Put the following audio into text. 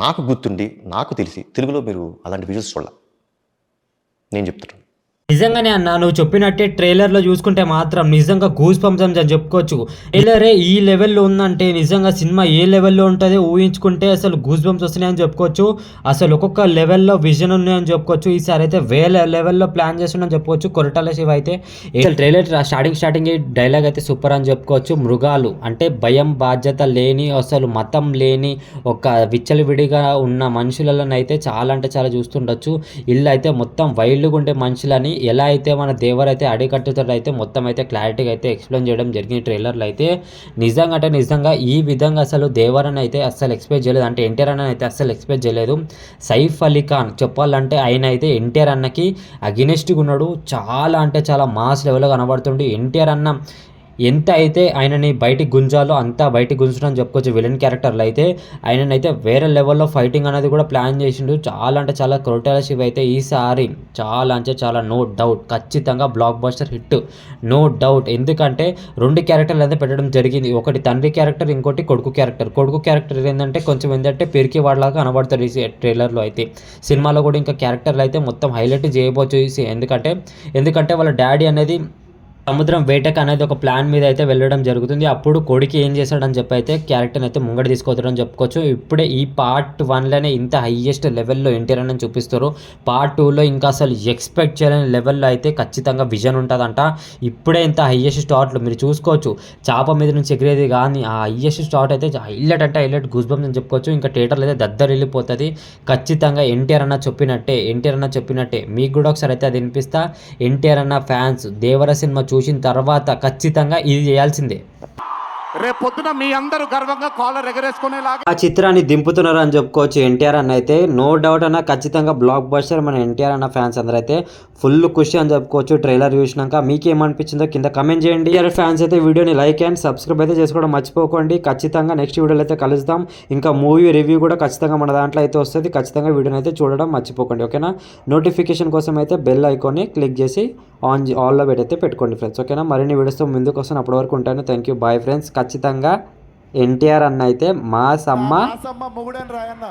నాకు గుర్తుండి, నాకు తెలిసి తెలుగులో మీరు అలాంటి విజువల్స్ చూడల. నేను చెప్తున్నాను. నిజంగానే అన్న నువ్వు చెప్పినట్టే ట్రైలర్‌లో చూసుకుంటే మాత్రం నిజంగా గూస్ బంప్స్ అని చెప్పుకోవచ్చు. ట్రైలరే ఈ లెవెల్‌లో ఉందంటే నిజంగా సినిమా ఏ లెవెల్‌లో ఉంటదో ఊహించుకుంటే అసలు గూస్ బంప్స్ వస్తున్నాయని చెప్పుకోవచ్చు. అసలు ఒక్కొక్క లెవెల్‌లో విజన్ ఉన్నాయని చెప్పుకోవచ్చు. ఈసారి అయితే వేరే లెవెల్‌లో ప్లాన్ చేస్తుండని చెప్పుకోవచ్చు. కొరటాల శివ అయితే అసలు ట్రైలర్ స్టార్టింగ్ డైలాగ్ అయితే సూపర్ అని చెప్పుకోవచ్చు. మృగాలు అంటే భయం, బాధ్యత లేని అసలు మతం లేని ఒక విచ్చలవిడిగా ఉన్న మనుషులలోనైతే చాలా అంటే చాలా చూస్తుండొచ్చు. ఈళ్ళు అయితే మొత్తం వైల్డ్‌గా ఉండే మనుషులని ఎలా అయితే మన దేవర్ అయితే అడికట్టుతాడో అయితే మొత్తం అయితే క్లారిటీగా అయితే ఎక్స్ప్లెయిన్ చేయడం జరిగింది ట్రైలర్లో అయితే. నిజంగా అంటే నిజంగా ఈ విధంగా అసలు దేవర్ అని అయితే అస్సలు ఎక్స్పెక్ట్ చేయలేదు. అంటే ఎన్టీఆర్ అన్న అయితే అస్సలు ఎక్స్పెక్ట్ చేయలేదు. సైఫ్ అలీ ఖాన్ చెప్పాలంటే ఆయన అయితే ఎన్టీఆర్ అన్నకి అగెనిస్ట్గా ఉన్నాడు. చాలా అంటే చాలా మాస్ లెవెల్లో కనబడుతుండు. ఎన్టీఆర్ అన్న ఎంత అయితే ఆయనని బయటికి గుంజాలో అంతా బయటికి గుంజడం చెప్పుకోవచ్చు. విలన్ క్యారెక్టర్లో అయితే ఆయననైతే వేరే లెవెల్లో ఫైటింగ్ అనేది కూడా ప్లాన్ చేసిండు. చాలా అంటే చాలా కొరటాల శివ అయితే ఈసారి చాలా అంటే చాలా నో డౌట్ ఖచ్చితంగా blockbuster hit no doubt. ఎందుకంటే 2 క్యారెక్టర్లు అయితే పెట్టడం జరిగింది. ఒకటి తండ్రి క్యారెక్టర్, ఇంకోటి కొడుకు క్యారెక్టర్. కొడుకు క్యారెక్టర్ ఏంటంటే కొంచెం ఏంటంటే పెరికి వాడలాగా కనబడతారు ఈ ట్రైలర్లో అయితే. సినిమాలో కూడా ఇంకా క్యారెక్టర్లు అయితే మొత్తం హైలైట్ చేయబోచ్చు. ఎందుకంటే వాళ్ళ డాడీ అనేది సముద్రం వేటకు అనేది ఒక ప్లాన్ మీద అయితే వెళ్ళడం జరుగుతుంది. అప్పుడు కొడుకు ఏం చేశాడని చెప్పి అయితే క్యారెక్టర్ని అయితే ముంగడ తీసుకొస్తాడని చెప్పుకోవచ్చు. ఇప్పుడే ఈ పార్ట్ 1లోనే ఇంత హైయెస్ట్ లెవెల్లో ఎన్టీఆర్ అని చూపిస్తారు. పార్ట్ 2లో ఇంకా అసలు ఎక్స్పెక్ట్ చేయలేని లెవెల్లో అయితే ఖచ్చితంగా విజన్ ఉంటుందంట. ఇప్పుడే ఇంత హైయెస్ట్ స్టార్ట్లు మీరు చూసుకోవచ్చు. చాప మీద నుంచి ఎగిరేది కానీ ఆ హైయెస్ట్ స్టార్ట్ అయితే హైలైట్ అంటే హైలైట్ గూస్ బంప్స్ అని చెప్పుకోవచ్చు. ఇంకా థియేటర్లో అయితే దద్దరిల్లిపోతుంది. ఖచ్చితంగా ఎన్టీఆర్ అన్న చెప్పినట్టే మీకు కూడా ఒకసారి అయితే అది వినిపిస్తా. ఎన్టీఆర్ అన్న ఫ్యాన్స్ దేవర సినిమా చూసిన తర్వాత ఖచ్చితంగా ఇది చేయాల్సిందే. రేపొద్దున మీ అందరూ గర్వంగా కాలర్ ఎగరేసుకునేలాగా ఆ చిత్రాన్ని దింపుతున్నారు అని చెప్పుకోవచ్చు. ఎన్టీఆర్ అన్న అయితే నో డౌట్ అన్న ఖచ్చితంగా బ్లాక్ బస్టర్. మన ఎన్టీఆర్ అన్న ఫ్యాన్స్ అందరూ అయితే ఫుల్ ఖుషి అని చెప్పుకోవచ్చు. ట్రైలర్ చూసినాక మీకేమనిపించిందో కింద కమెంట్ చేయండి. ఎన్టీఆర్ ఫ్యాన్స్ అయితే వీడియోని లైక్ అండ్ సబ్స్క్రైబ్ అయితే చేసుకోవడం మర్చిపోకండి. ఖచ్చితంగా నెక్స్ట్ వీడియోలో అయితే కలుద్దాం. ఇంకా మూవీ రివ్యూ కూడా ఖచ్చితంగా మన దాంట్లో అయితే వస్తుంది. ఖచ్చితంగా వీడియోని అయితే చూడడం మర్చిపోకండి. ఓకేనా? నోటిఫికేషన్ కోసం అయితే బెల్ ఐకాన్ని క్లిక్ చేసి ఆల్లో అయితే పెట్టుకోండి ఫ్రెండ్స్. ఓకేనా? మరిన్ని వీడియోస్తో ముందుకు వస్తాను. అప్పటి వరకు ఉంటాను. Thank you, bye friends. ఖచ్చితంగా ఎన్టీఆర్ అన్న అయితే మాస్ అమ్మ మొగుడని రాయన్న